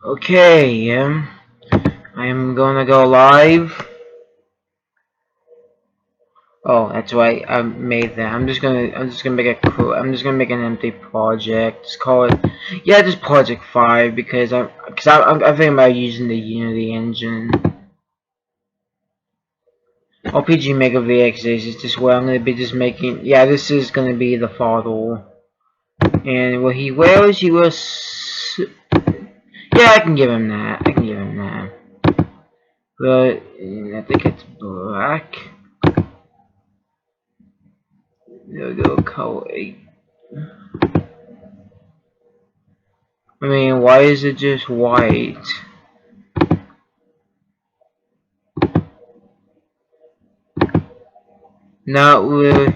Okay, I'm gonna go live. Oh, that's right. I made that. I'm just gonna make a cool. I'm just gonna make an empty project. Just call it. Yeah, just Project 5 because I think about using the Unity engine. RPG Maker VXAs is just where I'm gonna be just making. Yeah, this is gonna be the photo. And what he wears. Yeah, I can give him that. I can give him that. But I think it's black. There we go, color 8. I mean, why is it just white? Not really.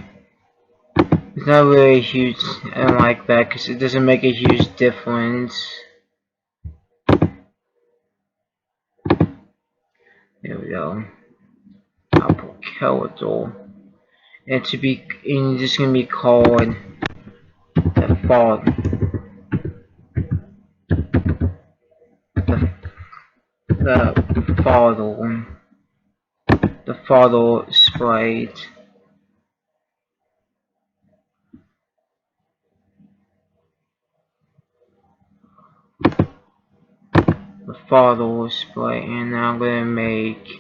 It's not really huge. I don't like that because it doesn't make a huge difference. There we go. I'll put Kelador. And to be, and it's gonna be called the font. The photo. The photo sprite. The photo sprite, and now I'm gonna make.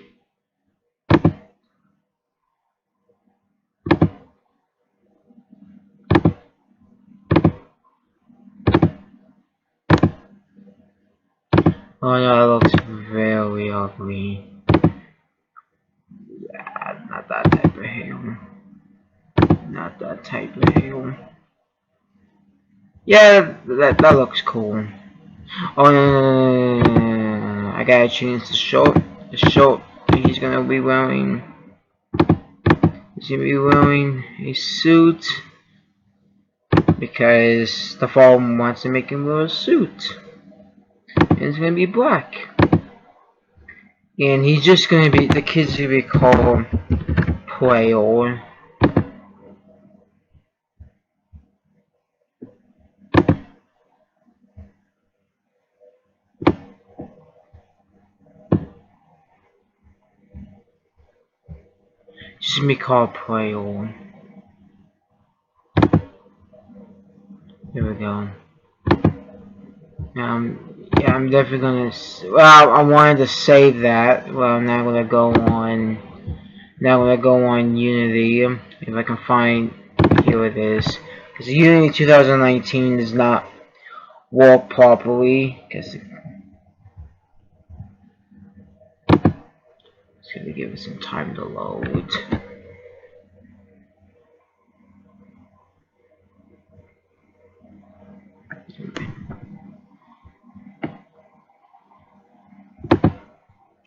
Oh no, that looks very ugly. Yeah, not that type of hair. Not that type of hair. Yeah, that looks cool. Oh no, I gotta change the shirt. The shirt he's gonna be wearing. He's gonna be wearing a suit because the farm wants to make him wear a suit, and it's gonna be black. And he's just gonna be, the kid's gonna be called Player. Just gonna be called Player. Here we go. Yeah, I'm definitely gonna. Well, I wanted to save that. Well, I'm not gonna go on. Now I'm gonna go on Unity. If I can find, here it is. Because Unity 2019 does not work properly. Because it's gonna give it some time to load.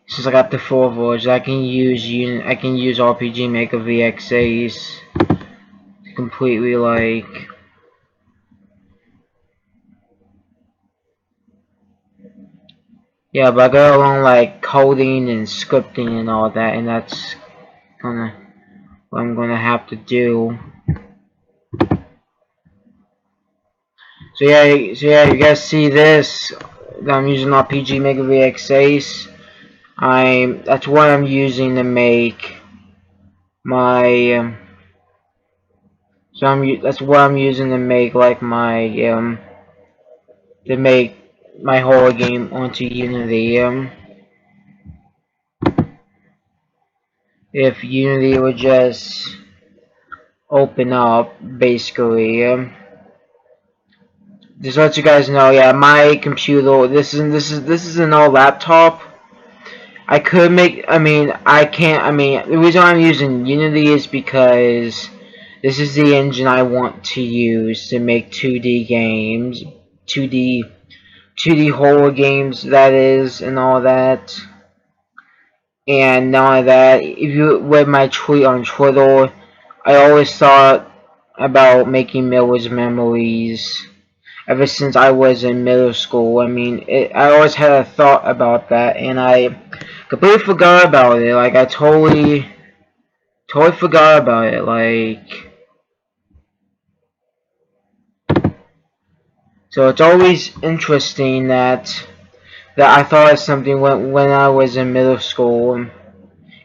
Since I got the full version, I can use RPG Maker VXAs completely like. Yeah, but I got along like coding and scripting and all that, and that's gonna what I'm gonna have to do. So yeah, you guys see this? I'm using RPG Maker VXAs. That's what I'm using to make my that's what I'm using to make like my to make my horror game onto Unity. If Unity would just open up, basically. Just let you guys know, yeah, my computer. This is an old laptop. I could make. I mean, I can't. I mean, the reason I'm using Unity is because this is the engine I want to use to make 2D games, 2D 2D horror games, that is, and all that. And not only that, if you read my tweet on Twitter, I always thought about making Miller's Memories ever since I was in middle school. I mean, I always had a thought about that, and I completely forgot about it. Like, I totally forgot about it. Like, so it's always interesting that that I thought of something when I was in middle school,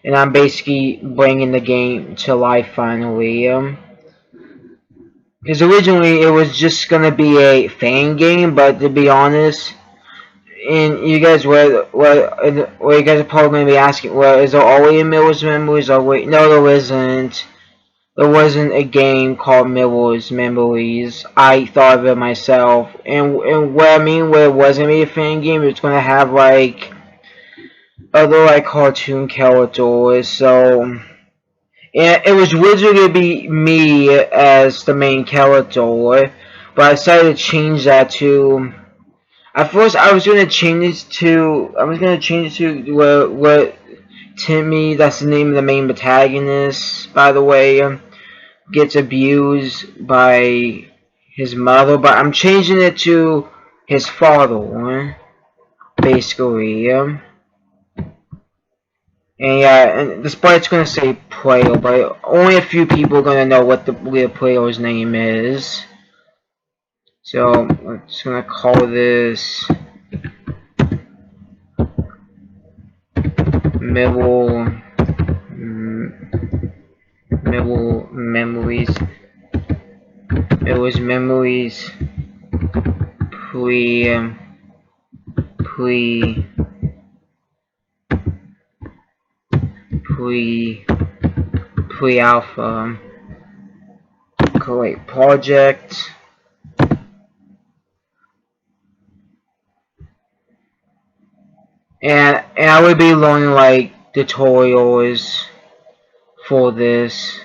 and I'm basically bringing the game to life finally. Because originally it was just gonna be a fan game, but to be honest, and you guys were you guys are probably gonna be asking, well, is there always a Miller's Memories? Or wait, no, there isn't. There wasn't a game called Miller's Memories. I thought of it myself, and what I mean, where it wasn't a fan game, it's gonna have like other like cartoon characters. So, and it was originally gonna be me as the main character, but I decided to change that to. At first, I was gonna change it to. What Timmy, that's the name of the main protagonist, by the way, gets abused by his mother, but I'm changing it to his father, basically. And yeah, and the sprite's gonna say player, but only a few people are gonna know what the real player's name is. So I'm just gonna call this Mibble Memories. It was Memories pre pre pre pre alpha. Create project. And I will be learning like tutorials for this.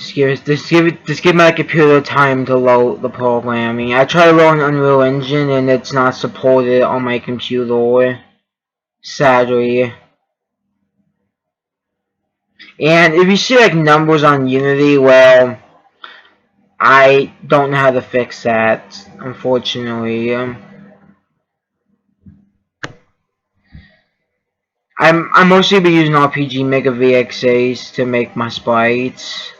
Just give my computer time to load the programming. I tried to load Unreal Engine and it's not supported on my computer, sadly. And if you see like numbers on Unity, well, I don't know how to fix that, unfortunately. I'm mostly be using RPG Maker VXAs to make my sprites,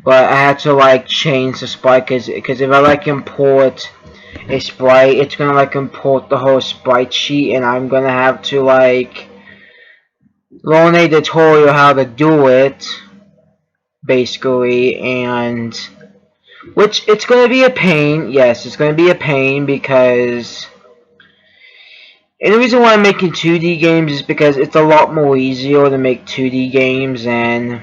but I had to like change the sprite because if I like import a sprite, it's gonna like import the whole sprite sheet, and I'm gonna have to like learn a tutorial how to do it, basically, and which it's gonna be a pain. Yes, it's gonna be a pain because. And the reason why I'm making 2D games is because it's a lot more easier to make 2D games, and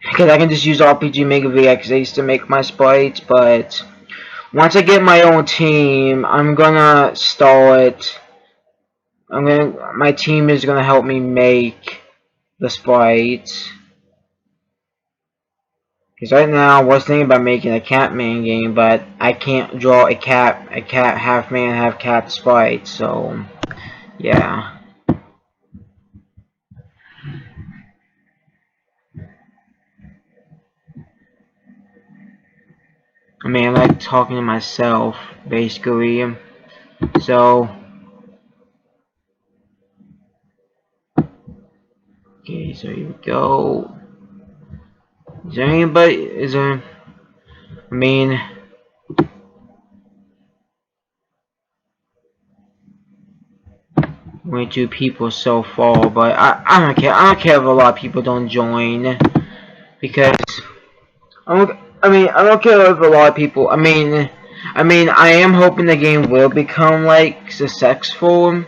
because I can just use RPG Maker VXAs to make my sprites. But once I get my own team, I'm gonna start. My team is gonna help me make the sprites. Because right now I was thinking about making a Catman game, but I can't draw a cat half man, half cat sprite. So yeah. I mean, I like talking to myself, basically. So, okay, so here we go. Is there anybody? Is there? I mean, only 2 people so far, but I don't care. I don't care if a lot of people don't join because I don't care if a lot of people. I am hoping the game will become like successful.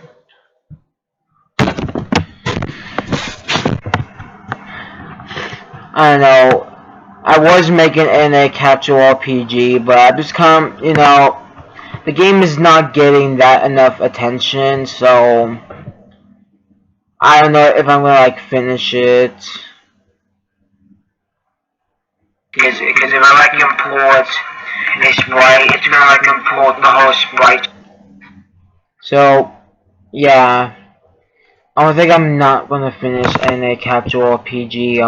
I don't know. I was making NA Capture RPG, but I just the game is not getting that enough attention, so I don't know if I'm gonna like finish it. Because if I like import a sprite, it's gonna like import the whole sprite. So yeah, I don't think I'm not gonna finish NA Capture RPG,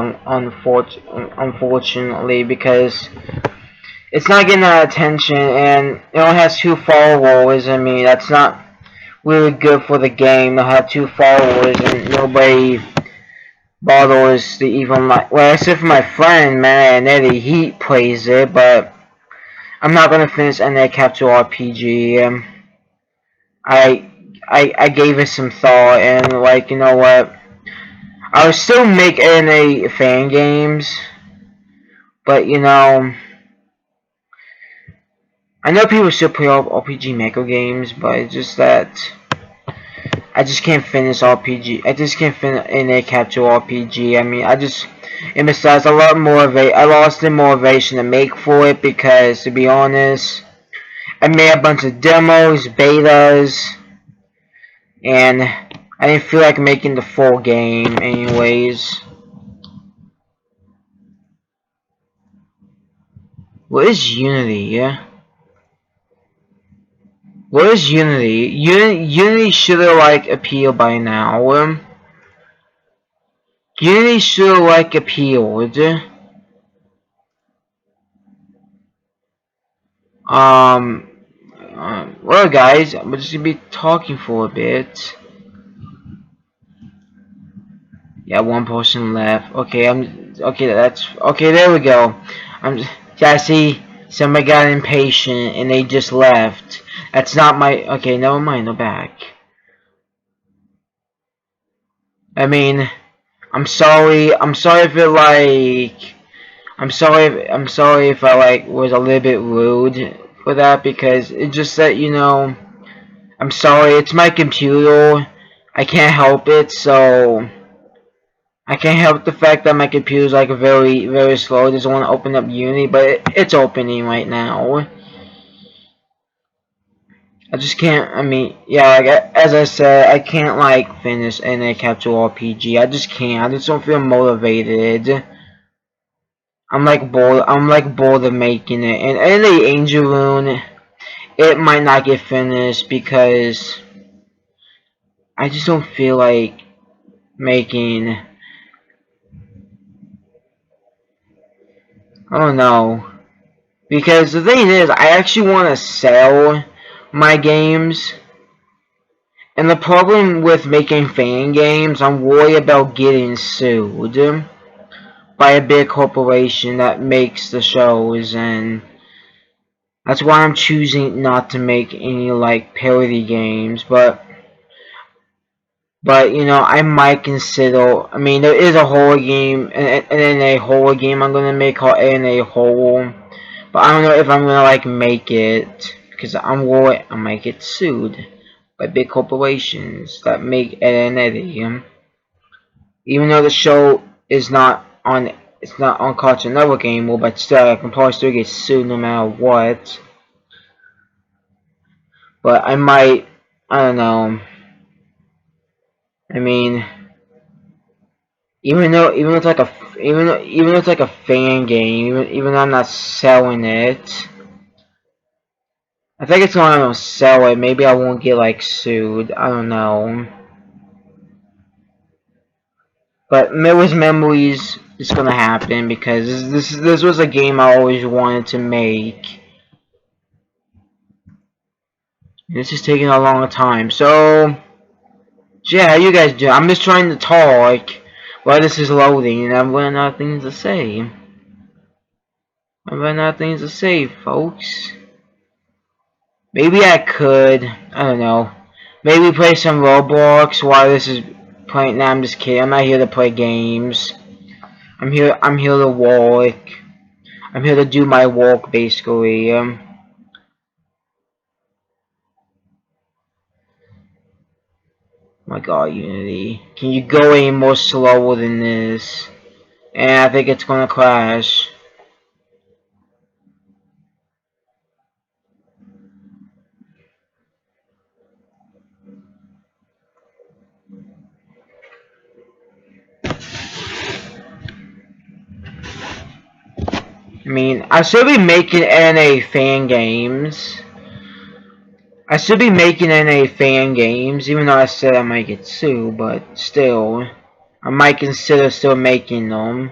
unfortunately, because it's not getting that attention, and it only has 2 followers. I mean, that's not really good for the game to have 2 followers, and Bottles to even like, well, except for my friend Marionetti, he plays it, but I'm not gonna finish NA Capsule RPG. I I gave it some thought, and like, you know what, I would still make NA fan games, but you know, I know people still play RPG Maker games, but it's just that I just can't finish RPG. I just can't finish NA Capsule RPG. I mean, and besides, I lost the motivation to make for it because, to be honest, I made a bunch of demos, betas, and I didn't feel like making the full game anyways. What is Unity? Yeah. What is Unity? Unity should have like appealed by now. Unity should have like appealed. Um, well, guys, I'm just gonna be talking for a bit. Yeah, one person left. Okay, okay. That's okay. There we go. Yeah, I see. Somebody got impatient and they just left. That's not my. Okay, never mind. They're back. I mean, I'm sorry. I'm sorry if it like. I'm sorry if I like was a little bit rude for that because it's just that, you know. I'm sorry. It's my computer. I can't help it. So I can't help the fact that my computer's like very, very slow. It doesn't want to open up Unity, but it's opening right now. I just can't. I mean, yeah, like as I said, I can't like finish NA Capsule RPG. I just can't. I just don't feel motivated. I'm like bored. I'm like bored of making it. And NA Angel Rune, it might not get finished because I just don't feel like making. I don't know. Because the thing is, I actually want to sell my games. And the problem with making fan games, I'm worried about getting sued by a big corporation that makes the shows, and that's why I'm choosing not to make any like parody games. But you know, I might consider. I mean, there is a horror game, and then a horror game I'm gonna make called NA Horror. But I don't know if I'm gonna like make it because I'm worried I might get sued by big corporations that make NA. Even though the show is not on, it's not on Cartoon Network anymore, but still, I can probably still get sued no matter what. But I might, I don't know. I mean, even though it's like a, even though it's like a fan game, even though I'm not selling it, I think it's gonna sell it. Maybe I won't get like sued. I don't know. But with Memories, it's gonna happen because this was a game I always wanted to make. This is taking a long time. So yeah, how you guys doing? I'm just trying to talk while this is loading, and I'm running out of things to say. I'm running out of things to say, folks. Maybe I could. I don't know. Maybe play some Roblox while this is playing. Nah, I'm just kidding. I'm not here to play games. I'm here to walk. I'm here to do my walk, basically. My God, Unity. Can you go any more slower than this? And I think it's gonna crash. I mean, I should be making NA fan games. I should be making NA fan games, even though I said I might get sued, but still. I might consider still making them.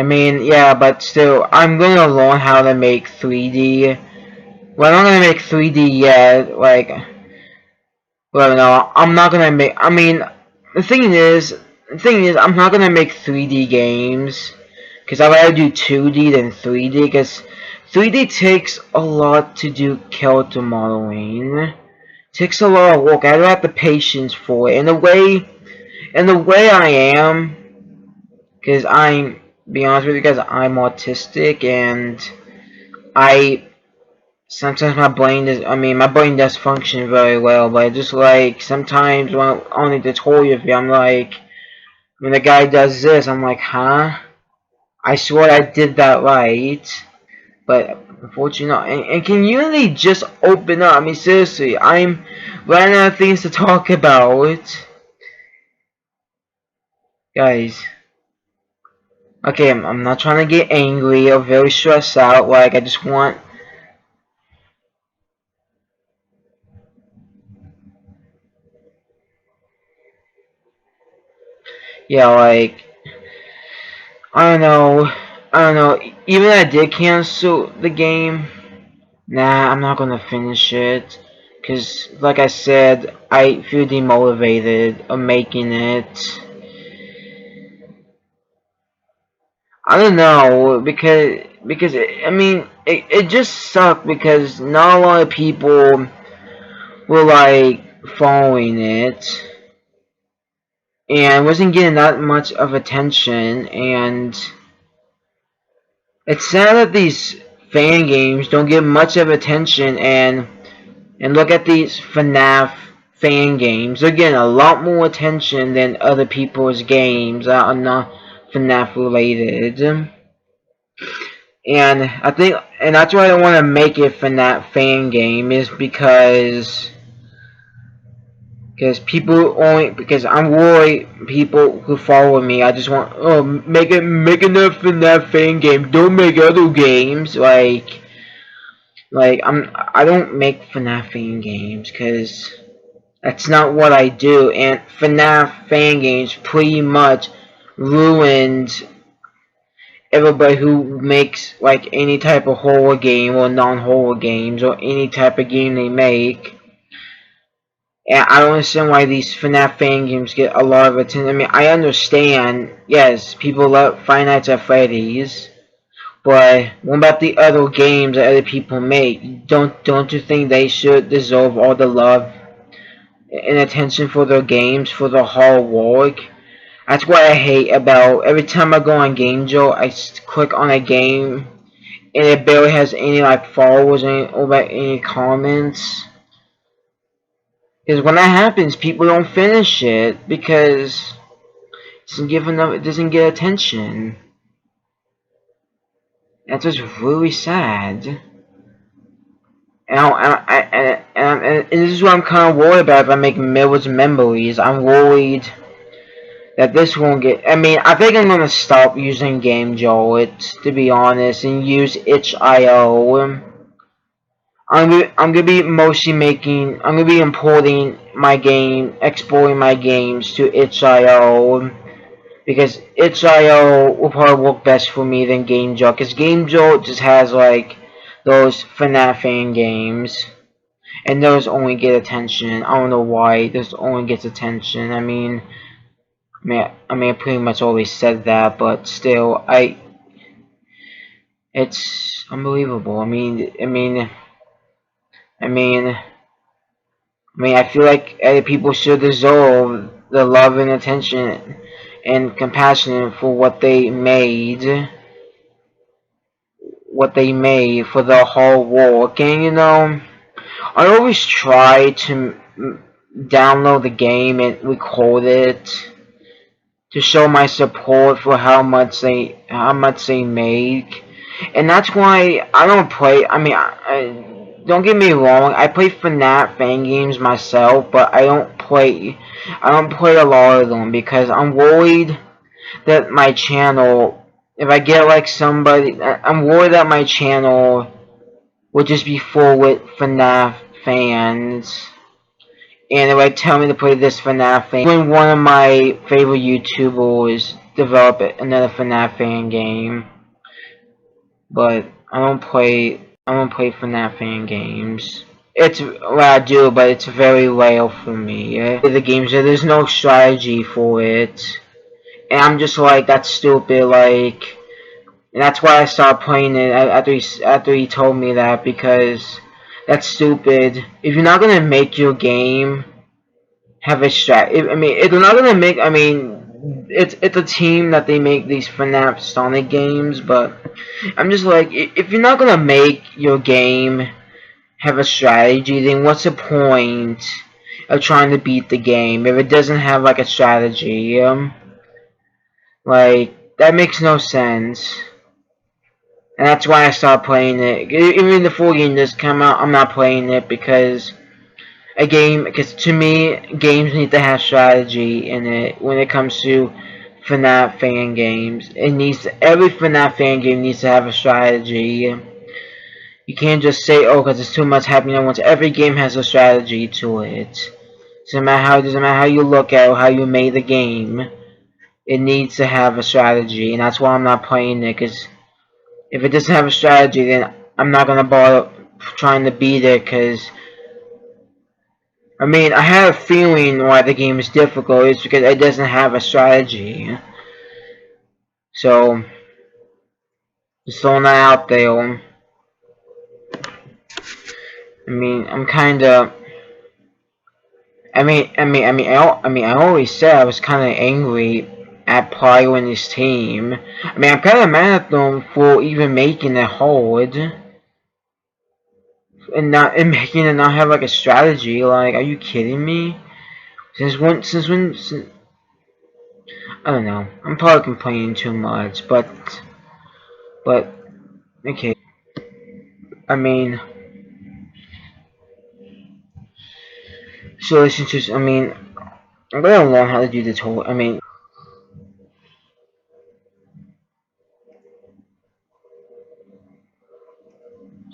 I mean, yeah, but still, I'm gonna learn how to make 3D. Well, I'm not gonna make 3D yet, like, well, no, I'm not gonna make, I mean, the thing is, I'm not gonna make 3D games, because I'd rather do 2D than 3D, because 3D takes a lot to do character modeling. Takes a lot of work. I don't have the patience for it. In the way I am, because be honest with you guys, I'm autistic, and I sometimes my brain does function very well, but just like sometimes when on the tutorial view, I'm like, when the guy does this, I'm like, huh? I swear I did that right, but unfortunately not. And can Unity just open up? I mean, seriously, I'm running out of things to talk about, guys. Okay, I'm not trying to get angry or very stressed out. Like, I just want. Yeah, like, I don't know. Even if I did cancel the game, nah, I'm not gonna finish it. Cause, like I said, I feel demotivated of making it. I don't know, because I mean, it just sucked because not a lot of people were like following it, and wasn't getting that much of attention, and it's sad that these fan games don't get much of attention, and look at these FNAF fan games. They're getting a lot more attention than other people's games that are not FNAF related. And that's why I don't want to make it FNAF fan game, is because I'm worried people who follow me. I just want, oh, make enough FNAF fan game. Don't make other games like I don't make FNAF fan games because that's not what I do. And FNAF fan games pretty much ruined everybody who makes like any type of horror game or non-horror games or any type of game they make. And I don't understand why these FNAF fan games get a lot of attention. I mean, I understand, yes, people love Five Nights at Freddy's, but what about the other games that other people make? Don't you think they should deserve all the love and attention for their games, for their hard work? That's what I hate about every time I go on GameJolt, I click on a game and it barely has any like followers or any comments. Because when that happens, people don't finish it because it doesn't get attention. That's just really sad. And this is what I'm kind of worried about if I make Miller's Memories. I'm worried that this won't get. I mean, I think I'm gonna stop using GameJolt, to be honest, and use itch.io. I'm gonna be mostly making. I'm gonna be importing my game, exporting my games to itch.io because itch.io will probably work best for me than GameJolt. Because GameJolt just has like those FNAF fan games, and those only get attention. I don't know why those only gets attention. I pretty much always said that, but still, it's unbelievable. I feel like other people should deserve the love and attention and compassion for what they made for the whole work. And I always try to download the game and record it to show my support for how much they make. And that's why I don't play. Don't get me wrong. I play FNAF fan games myself, but I don't play. I don't play a lot of them because I'm worried that my channel. If I get like somebody, I'm worried that my channel will just be full with FNAF fans. And if I tell me to play this FNAF thing, when one of my favorite YouTubers develop another FNAF fan game, but I don't play FNAF fan games. It's well, I do, but it's very rare for me. Yeah? The games there's no strategy for it, and I'm just like that's stupid. Like, and that's why I stopped playing it after he told me that, because that's stupid. If you're not gonna make your game have a strat. I mean, it's not gonna make. I mean, it's a team that they make these FNAF Sonic games, but I'm just like, if you're not gonna make your game have a strategy, then what's the point of trying to beat the game if it doesn't have like a strategy? Like that makes no sense, and that's why I stopped playing it. Even the full game does come out, I'm not playing it because because to me, games need to have strategy in it when it comes to FNAF fan games. Every FNAF fan game needs to have a strategy. You can't just say, oh, because it's too much happening at once. Every game has a strategy to it. Doesn't matter how you look at it or how you made the game. It needs to have a strategy, and that's why I'm not playing it. Because if it doesn't have a strategy, then I'm not gonna bother trying to beat it. Because I mean, I have a feeling why the game is difficult. It's because it doesn't have a strategy. So, just throwing that out there. I mean, I'm kind of. I always said I was kind of angry at Plyo and his team. I mean, I'm kind of mad at them for even making it hard and making it not have like a strategy. Like, are you kidding me? Since I don't know. I'm probably complaining too much, but okay. I mean, so listen to. I mean, I'm gonna learn how to do this whole. I mean,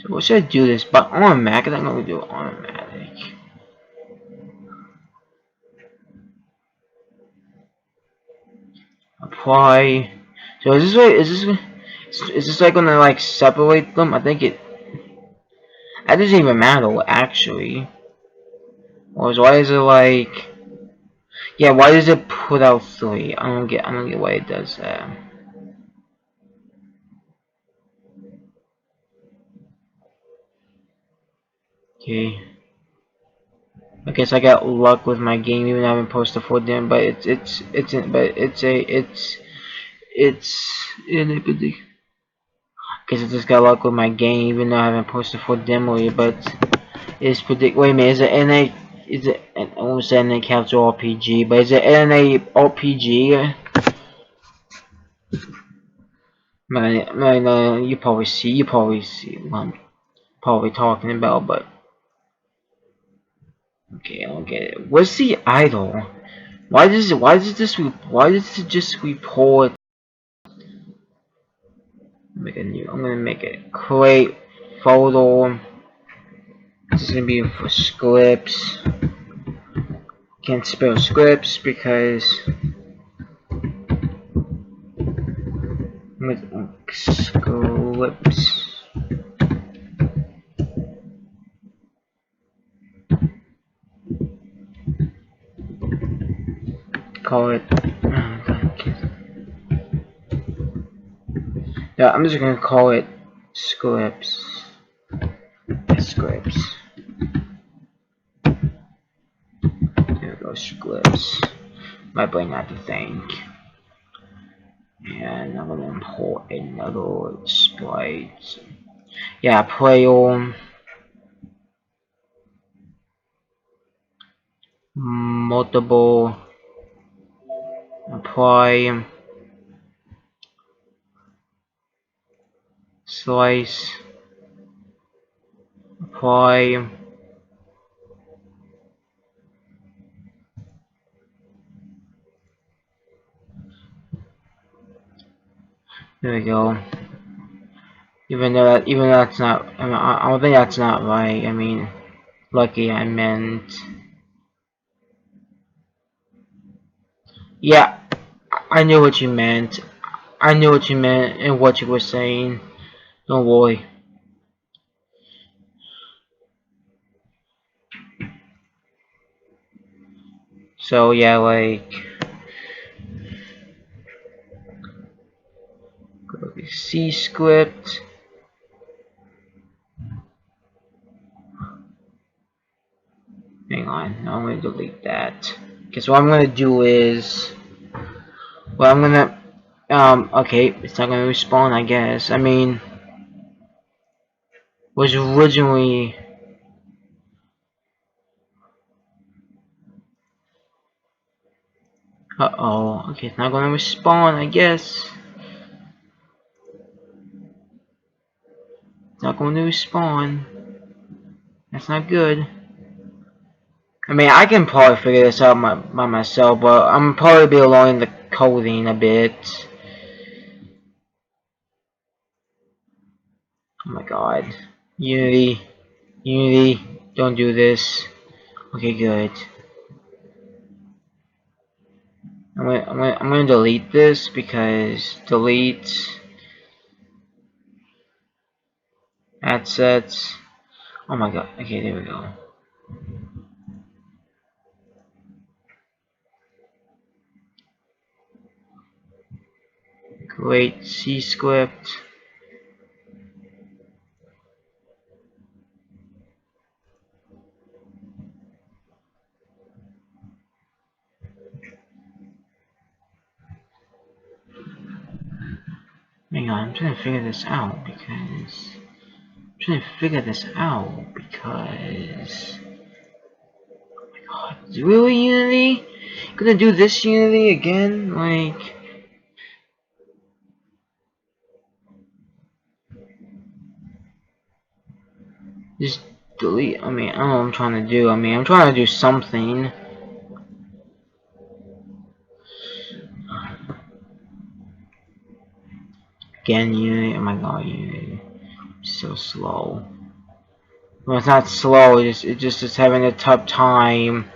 so what should I do this? But on Mac, I'm gonna do automatic. Apply. So is this like gonna like separate them? I think it. That doesn't even matter actually. Or why is it like? Yeah, why does it put out 3? I don't get why it does that. Okay. I guess I got luck with my game, even though I haven't posted for them. But it's in a bit. Guess I just got luck with my game, even though I haven't posted for demo yet. But it's predict. Wait a minute, is it NA? Is it? I almost said NA Capital RPG, but is it NA RPG? Man, you probably see what I'm probably talking about, but okay, I don't get it. What's the idol? Why does it just report? I'm gonna make it create photo. This is gonna be for scripts. Can't spell scripts because scripts. Call it. Yeah, I'm just gonna call it scripts. Scripts. There we go, scripts. My brain had to think. And I'm gonna import another sprite. Yeah, play on multiple apply slice apply there we go. Even though that's not, I don't think that's not right. I mean, lucky I meant, yeah. I knew what you meant. I knew what you meant and what you were saying. Don't worry. So yeah, like C script. Hang on, I'm gonna delete that. Because what I'm gonna do is, well, I'm gonna, okay, it's not gonna respawn, I guess. I mean, was originally, uh-oh, okay, it's not gonna respawn, I guess. It's not going to respawn. That's not good. I mean, I can probably figure this out by myself, but I'm probably be learning the coding a bit. Oh my god. Unity. Unity. Don't do this. Okay, good. I'm gonna delete this because delete assets. Oh my god. Okay, there we go. Great C script. Hang on, I'm trying to figure this out because God, really, Unity? Gonna do this Unity again? Like, just delete. I mean, I don't know what I'm trying to do. I mean, I'm trying to do something. Again, Unity. Oh my god, Unity. So slow. Well, it's not slow. It just is having a tough time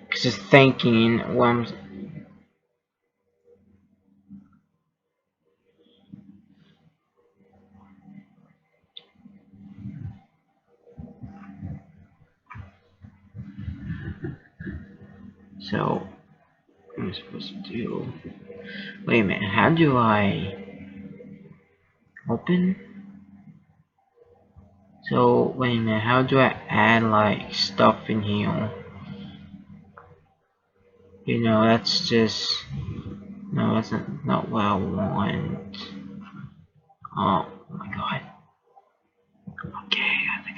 because it's thinking. Well, so what am I supposed to do? Wait a minute. How do I open? So wait a minute. How do I add like stuff in here? You know, that's just no, that's not what I want. Oh my god. Okay, I think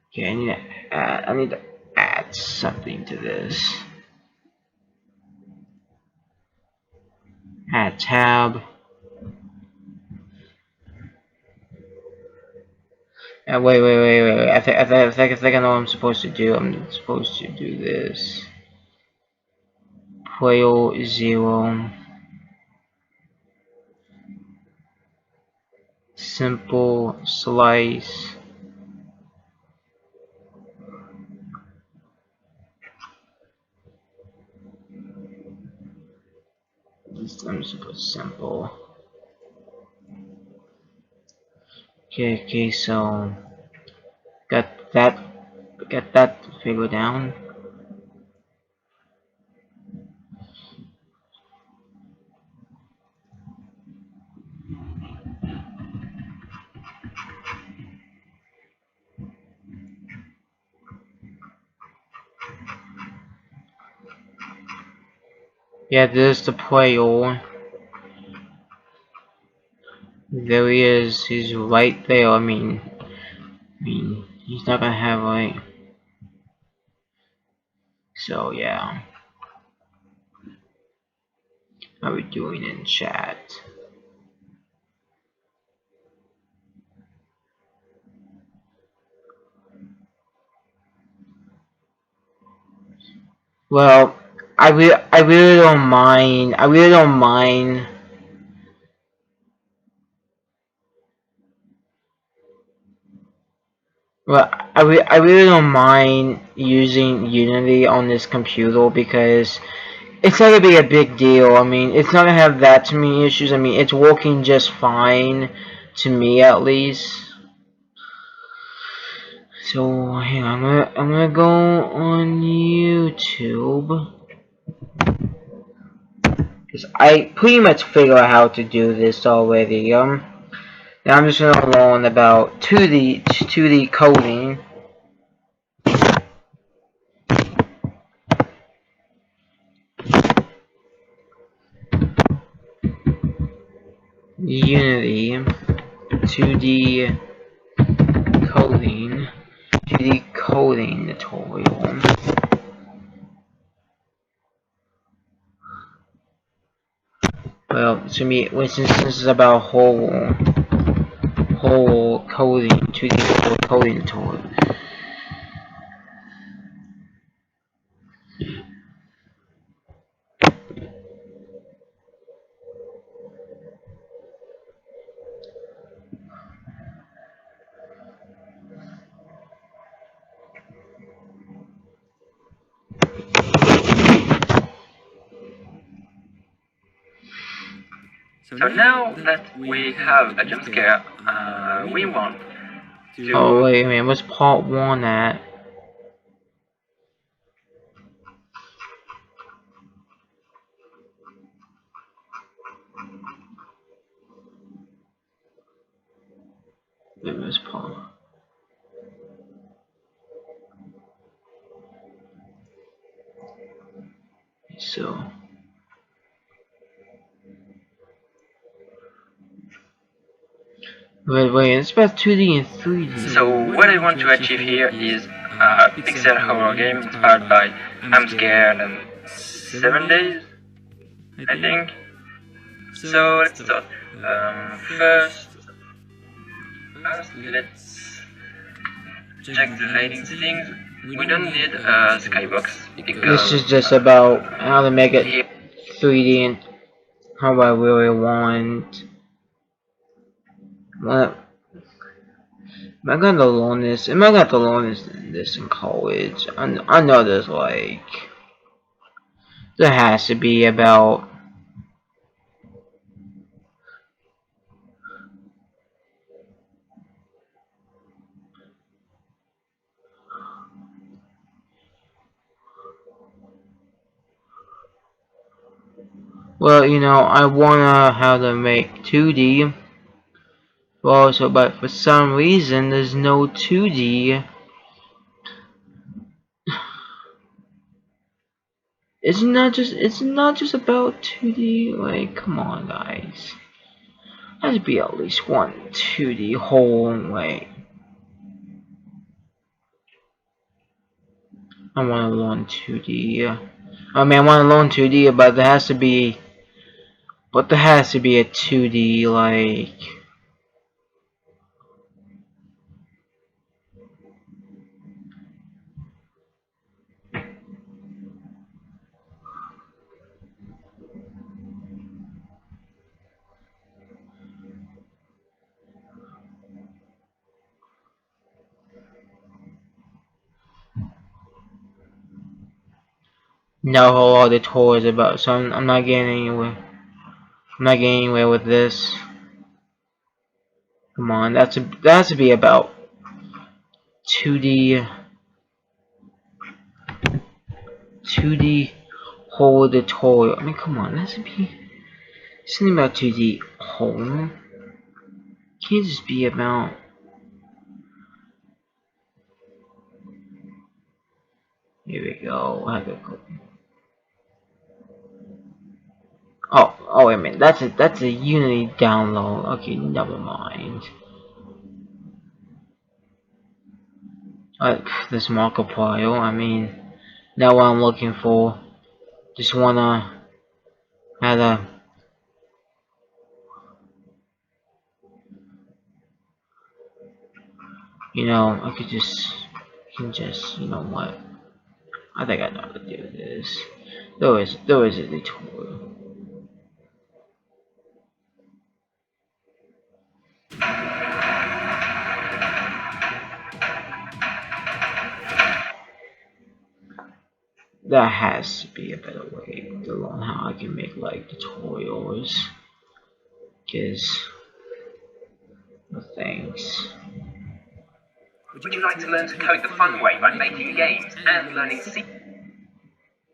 okay, I need to add something to this. Add tab. Wait. I think I know what I'm supposed to do. I'm supposed to do this. Player 0. Simple slice. I'm supposed to simple. Okay, so got that figured down. Yeah, there's the player. There he is. He's right there. I mean, he's not gonna have like. So yeah, how are we doing in chat? Well, I really don't mind. I really don't mind. Well, I really don't mind using Unity on this computer because It's not gonna be a big deal. I mean, it's not gonna have that too many issues. I mean, it's working just fine, to me at least. So hang on, I'm gonna go on YouTube because I pretty much figure out how to do this already. Now I'm just gonna learn about 2D coding. Unity 2D coding 2D coding tutorial. Well, to me, since this is about whole coding, 2D whole coding tutorial. So now that we have a jump scare, we want to... Oh wait a minute, what's part 1 at? It was part. So. Wait, it's about 2D and 3D. So what I want to achieve here is a pixel horror game inspired by I'm Scared and 7 Days, I think. So let's start. First, let's check the lighting settings. We don't need a skybox because This is just about how to make it 3D and how I really want. What? Am I gonna learn this? Am I gonna learn this in college? I know there's like there has to be about. Well, you know, I wanna how to make 2D. Well, so but for some reason there's no 2D. It's not just about 2D. Like, come on, guys. There has to be at least one 2D whole. Like, I want to learn 2D. I mean, I want to learn 2D, but there has to be. But there has to be a 2D like. Know how all the tour is about, so I'm not getting anywhere. I'm not getting anywhere with this. Come on, that has to be about 2D 2D whole tutorial. I mean, come on, that has to be something about 2D whole. Can't just be about. Here we go. I have to go. Oh, wait a minute. That's a Unity download. Okay, never mind. This Markiplier. I mean, not what I'm looking for. Just wanna have a. You know, I could just. Can just. You know what? I think I know how to do this. There is a tutorial. That has to be a better way to learn how I can make like tutorials. Cause no thanks. Would you like to learn to code the fun way by making games and learning C++,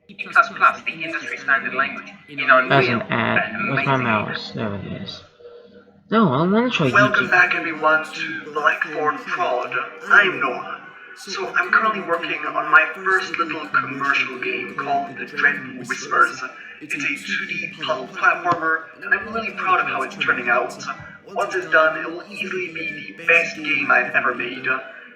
the industry standard language, in Unreal? That's an ad. Where's my mouse? There it is. No, I want to try Welcome YouTube. back everyone to Blackthorn Prod. I'm Noah. So I'm currently working on my first little commercial game called The Dreadful Whispers. It's a 2D puzzle platformer, and I'm really proud of how it's turning out. Once it's done, it will easily be the best game I've ever made.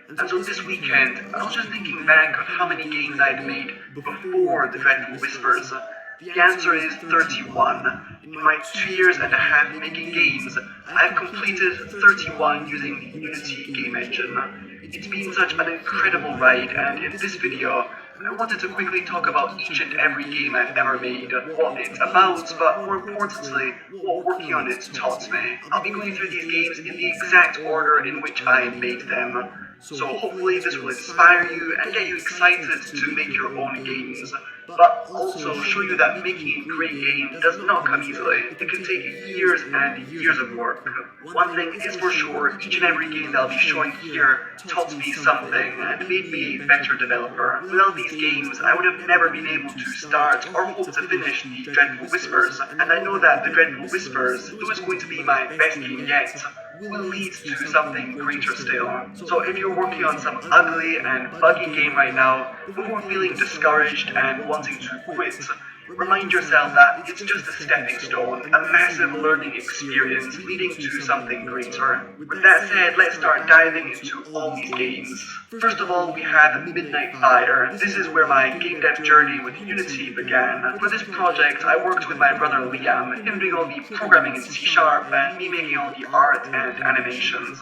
And so this weekend, I was just thinking back of how many games I'd made before The Dreadful Whispers. The answer is 31. In my 2 years and a half making games, I've completed 31 using the Unity game engine. It's been such an incredible ride, and in this video, I wanted to quickly talk about each and every game I've ever made, what it's about, but more importantly, what working on it taught me. I'll be going through these games in the exact order in which I made them. So hopefully this will inspire you and get you excited to make your own games, but also show you that making a great game does not come easily. It can take years and years of work. One thing is for sure, each and every game that I'll be showing here taught me something and made me a better developer. Without these games, I would have never been able to start or hope to finish The Dreadful Whispers, and I know that The Dreadful Whispers, though it's going to be my best game yet, will lead to something greater still. So if you're working on some ugly and buggy game right now, before feeling discouraged and wanting to quit, remind yourself that it's just a stepping stone, a massive learning experience leading to something greater. With that said, let's start diving into all these games. First of all, we have Midnight Fire. This is where my game dev journey with Unity began. For this project, I worked with my brother Liam, him doing all the programming in C# and me making all the art and animations.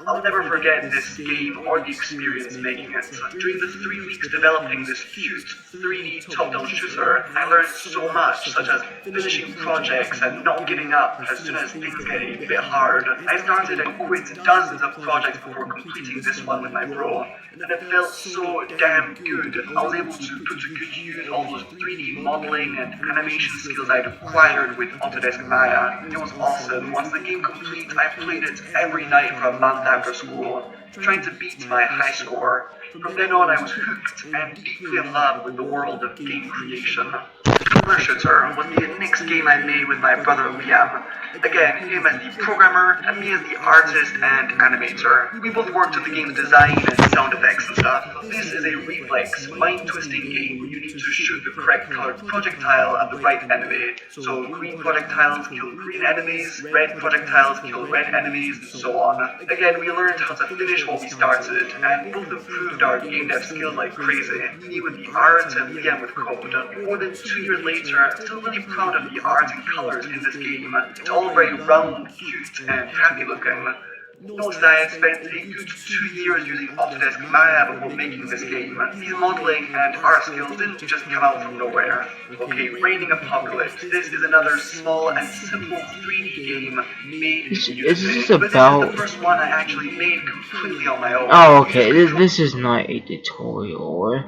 I'll never forget this game or the experience making it. During the 3 weeks developing this cute 3D top-down shooter, I learned so much, such as finishing projects and not giving up as soon as things get a bit hard. I started and quit dozens of projects before completing this one with my bro, and it felt so damn good. I was able to put to good use all those 3D modeling and animation skills I'd acquired with Autodesk Maya. It was awesome. Once the game complete, I played it every night for a month after school, trying to beat my high score. From then on, I was hooked and deeply in love with the world of game creation. Killer Shooter was the next game I made with my brother Liam. Again, him as the programmer and me as the artist and animator. We both worked on the game's design and sound effects and stuff. This is a reflex, mind-twisting game where you need to shoot the correct colored projectile at the right enemy. So green projectiles kill green enemies, red projectiles kill red enemies, and so on. Again, we learned how to finish what we started, and both improved our game dev skills like crazy. Me with the art and Liam with code. More than 2 years later, I'm still really proud of the art and colors in this game. It's all very round, cute, and happy looking. Notice that I had spent a good 2 years using Autodesk Maya before making this game. These modeling and art skills didn't just come out from nowhere. Okay, Raining Apocalypse. This is another small and simple 3D game made in Unity. But this is the first one I actually made completely on my own. Oh, okay. This is not a tutorial.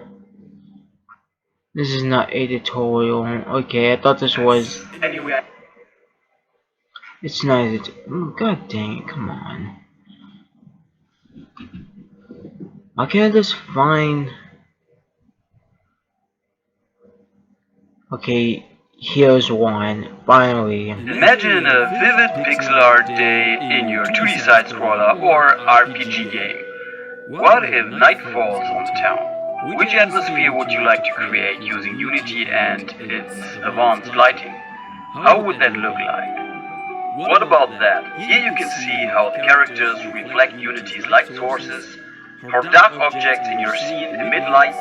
This is not a tutorial. Okay, I thought this was. Anyway. It's not a tutorial. God dang it, come on. Why can't I just find... Okay, here's one. Finally. Imagine a vivid pixel art day in your 2D side-scroller or RPG game. What if night falls on the town? Which atmosphere would you like to create using Unity and its advanced lighting? How would that look like? What about that? Here you can see how the characters reflect Unity's light sources, how dark objects in your scene emit lights,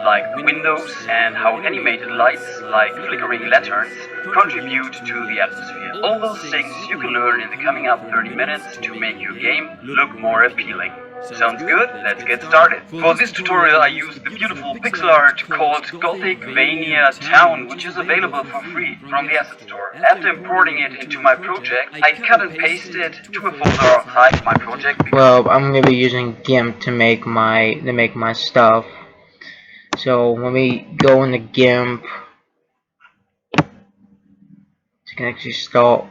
like windows, and how animated lights, like flickering lanterns, contribute to the atmosphere. All those things you can learn in the coming up 30 minutes to make your game look more appealing. Sounds good? Let's get started. For this tutorial I used the beautiful pixel art called Gothic Vania Town, which is available for free from the asset store. After importing it into my project, I cut and pasted it to a folder outside my project. Well, I'm gonna be using GIMP to make my stuff. So let me go into GIMP. So I can actually start.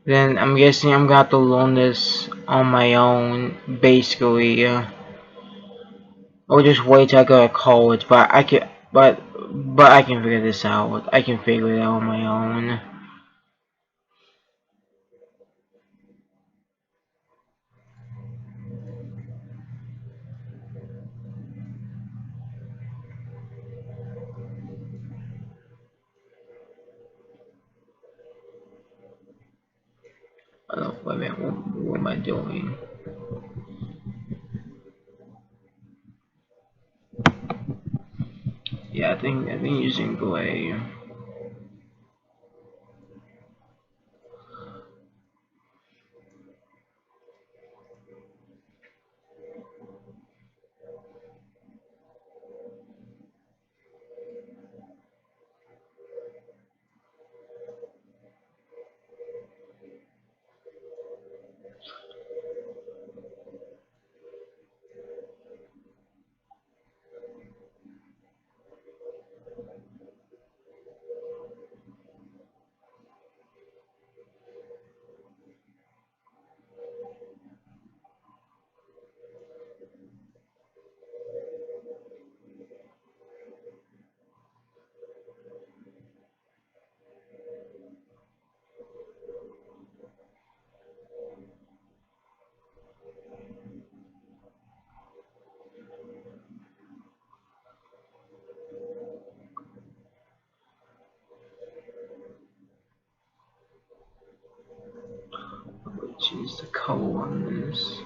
Then I'm guessing I'm gonna have to learn this on my own, basically. Or just wait till I go to college. But I can figure this out. I can figure it out on my own. Oh, wait a minute. What am I doing? Yeah, I think using gray. Which is the color on this?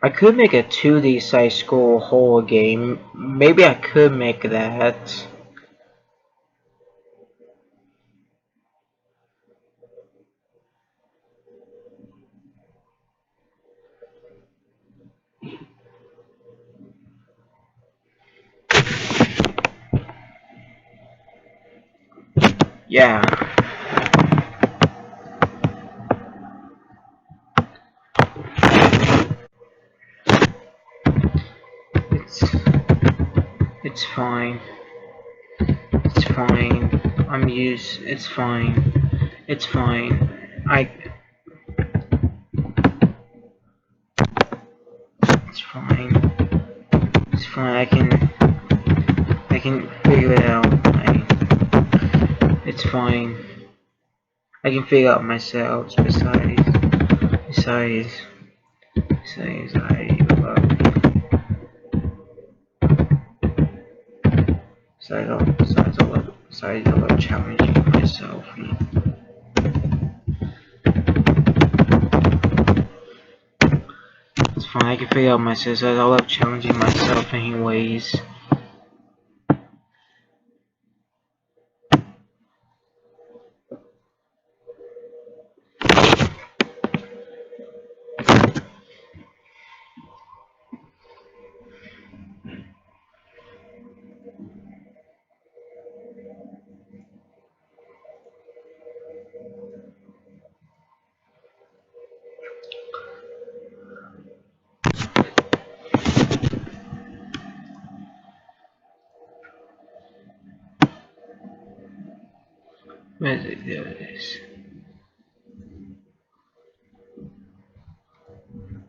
I could make a 2D side scroll horror game. Maybe I could make that. Yeah. It's it's fine. It's fine. I'm used. It's fine. It's fine. It's fine. It's fine. I can figure it out. It's fine. I can figure out myself. Besides, I besides I love challenging myself. It's fine. I can figure out myself. I love challenging myself anyways. Where is it? There it is.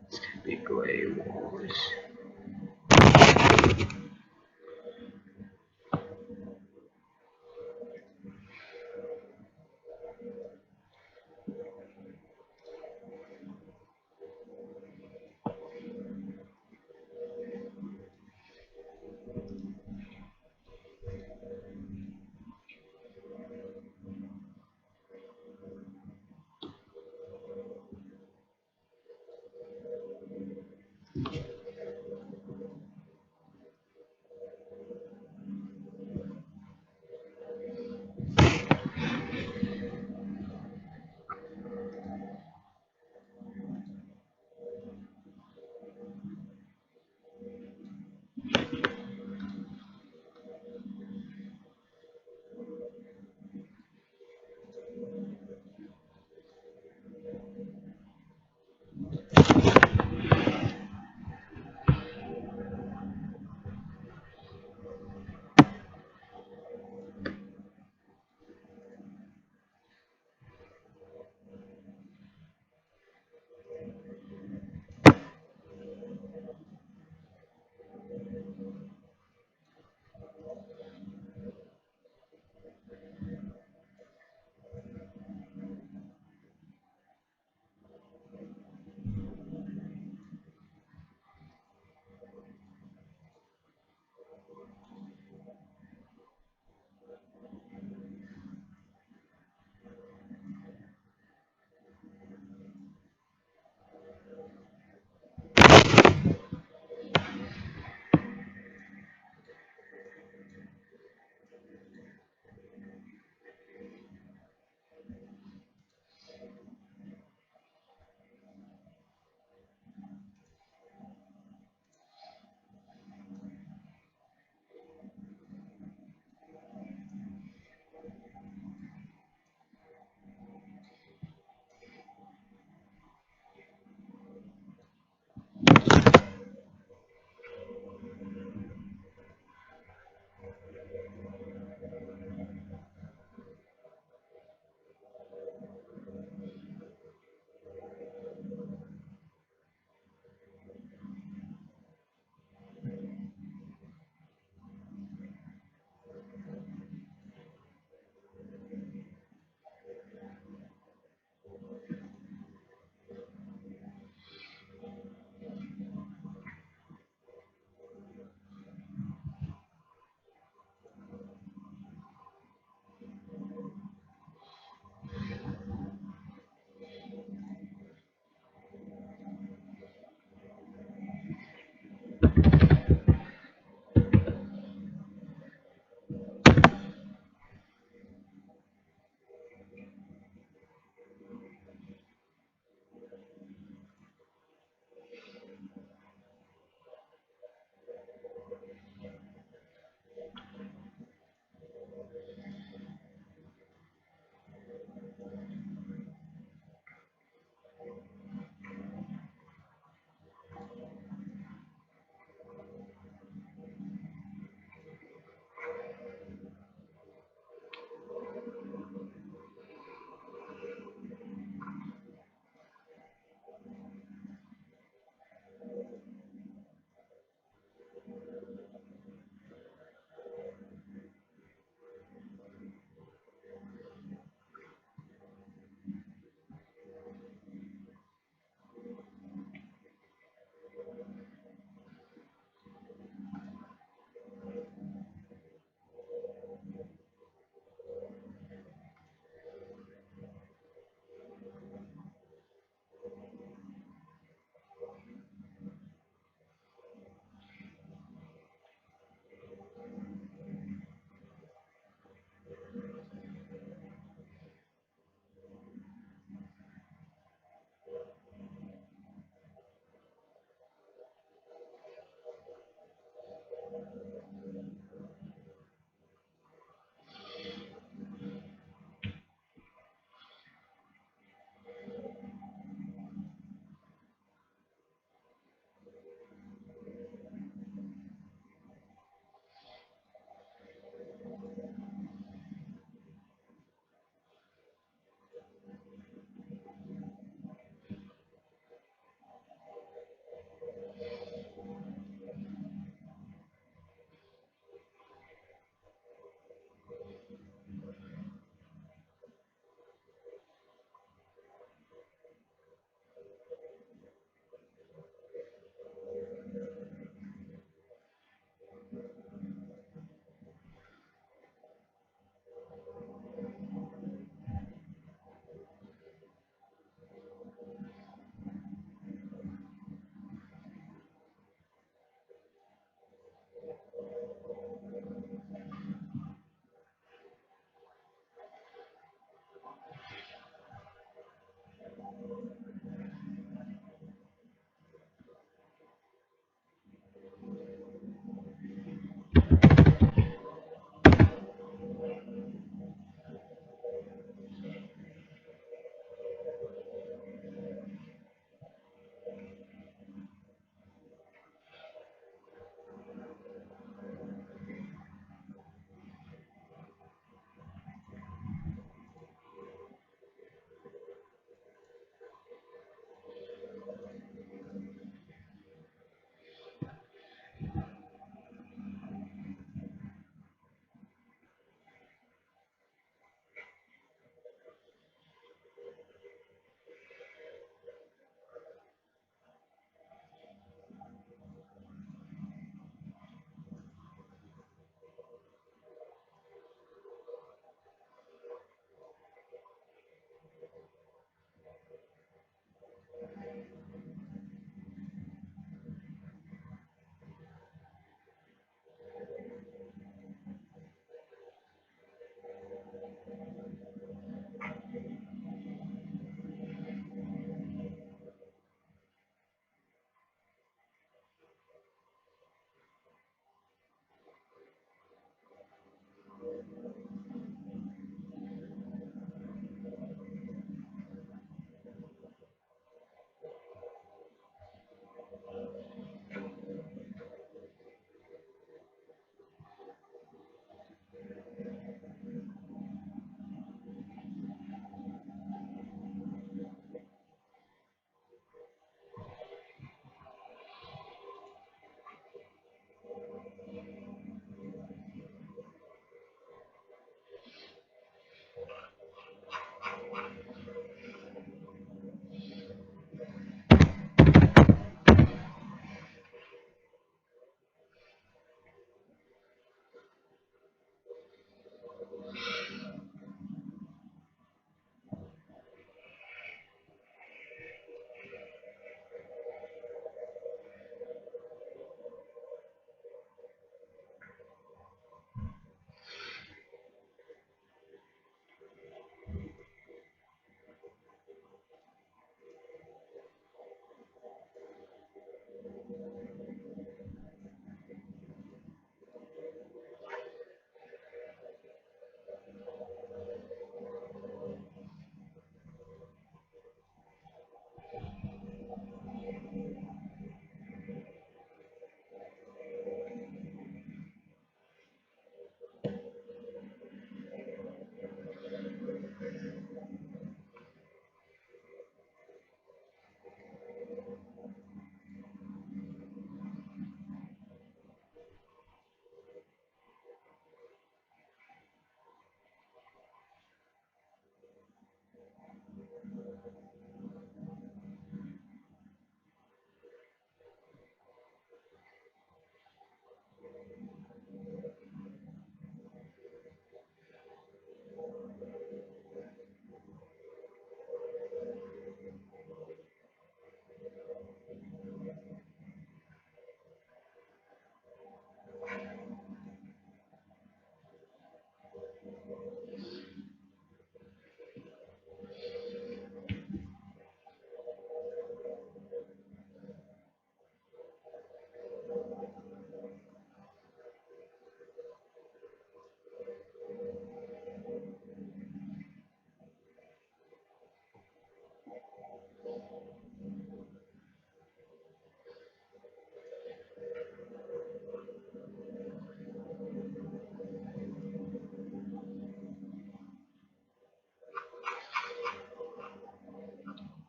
It's gonna be Grey Wars.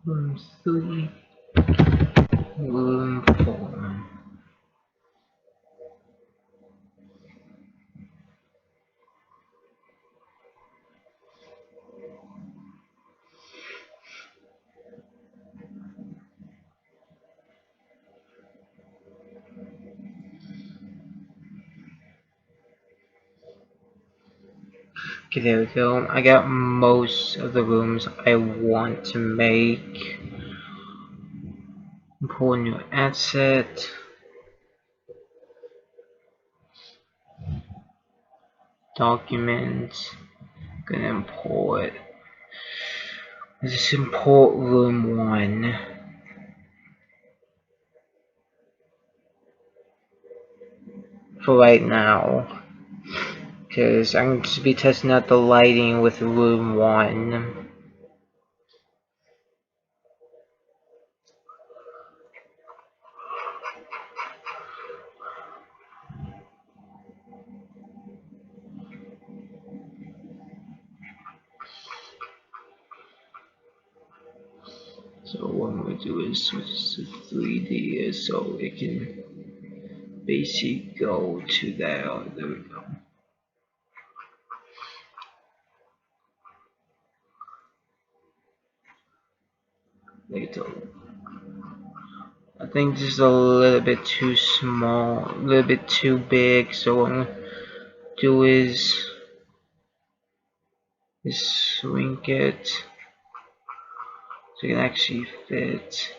Room 3, room 4. Okay, there we go. I got most of the rooms I want to make. Import new asset. Documents. Gonna import. Let's just import room 1. For right now. Because I'm going to be testing out the lighting with room 1. So what I'm going to do is switch to 3D so it can basically go to that. Oh, there we go. Later. I think this is a little bit too small, a little bit too big, so what I'm going to do is shrink it so it can actually fit.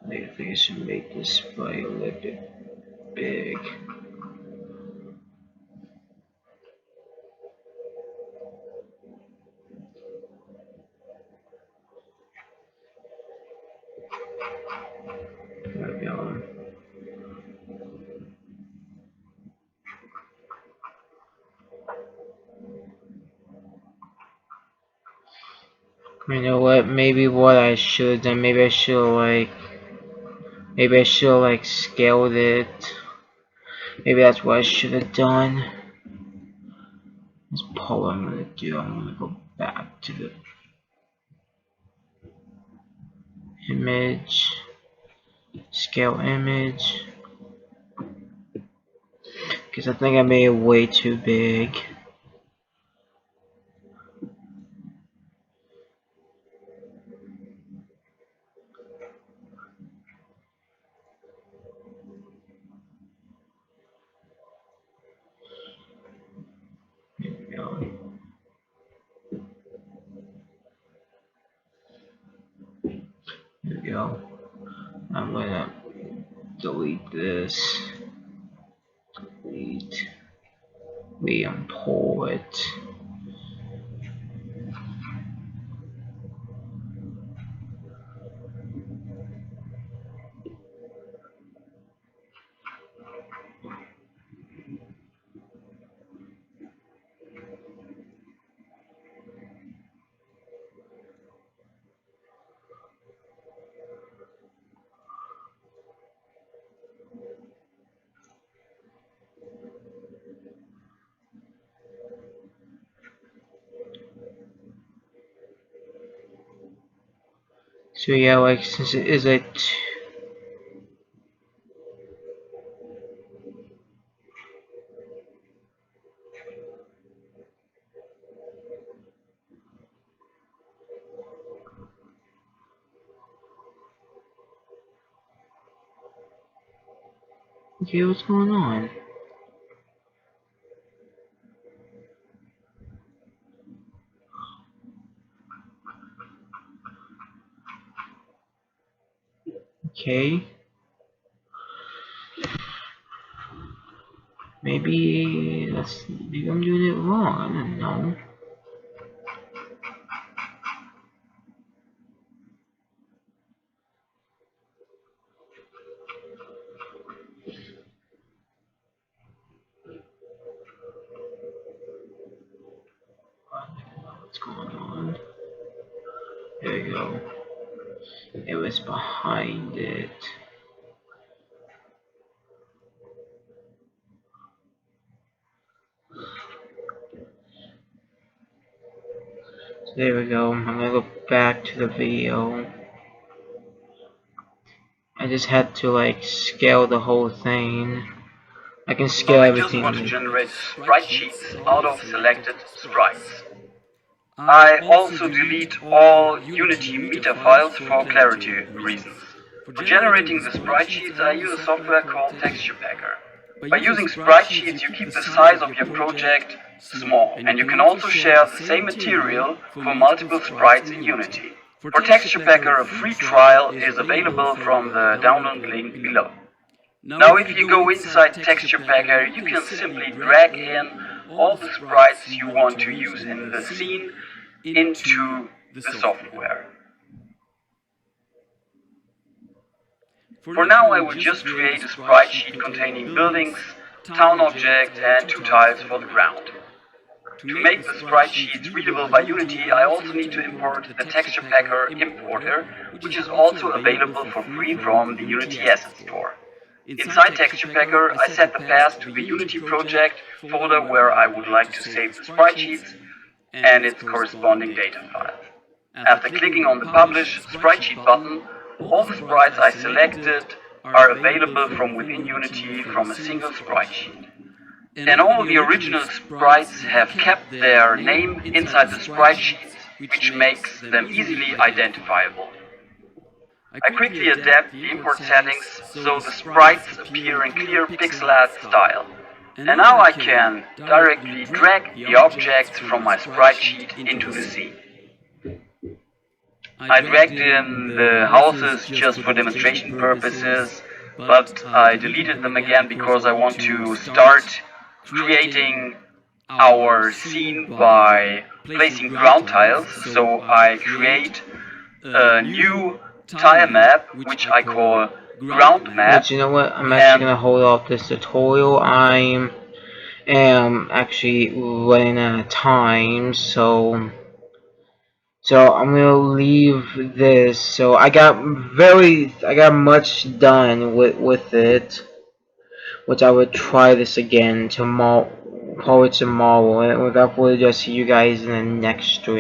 I think I should make this sprite a little bit big. There we go. You know what? Maybe what I should have done. Maybe I should like scaled it. Maybe that's what I should have done. That's probably what I'm gonna do. I'm gonna go back to the image, scale image, because I think I made it way too big. There we go. There we go. I'm gonna delete this. Delete. Re-import. So yeah, like since it is a Okay, what's going on? Okay. Maybe maybe I'm doing it wrong. I don't know. What's going on? There we go. It was behind it. So there we go. I'm gonna go back to the video. I just had to like scale the whole thing. I can scale I just everything. want to generate sprite sheets out of selected sprites. I also delete all Unity meter files for clarity reasons. For generating the sprite sheets, I use a software called Texture Packer. By using sprite sheets, you keep the size of your project small, and you can also share the same material for multiple sprites in Unity. For Texture Packer, a free trial is available from the download link below. Now if you go inside Texture Packer, you can simply drag in all the sprites you want to use in the scene into the software. For now I will just create a sprite sheet containing buildings, town object and 2 tiles for the ground. To make the sprite sheets readable by Unity, I also need to import the Texture Packer importer, which is also available for free from the Unity Asset Store. Inside Texture Packer, I set the path to the Unity project folder where I would like to save the sprite sheets and its corresponding data file. After clicking on the Publish Sprite Sheet button, all the sprites I selected are available from within Unity from a single sprite sheet. And all the original sprites have kept their name inside the sprite sheets, which makes them easily identifiable. I quickly adapt the import settings so the sprites appear in clear pixel art style. And now I can directly drag the objects from my sprite sheet into the scene. I dragged in the houses just for demonstration purposes, but I deleted them again because I want to start creating our scene by placing ground tiles. So I create a new tile map, which I call ground map. But you know what? I'm actually gonna hold off this tutorial. I am actually running out of time, so I'm gonna leave this. So I got much done with it, which I would try this again tomorrow, probably tomorrow. And without further ado, see you guys in the next stream.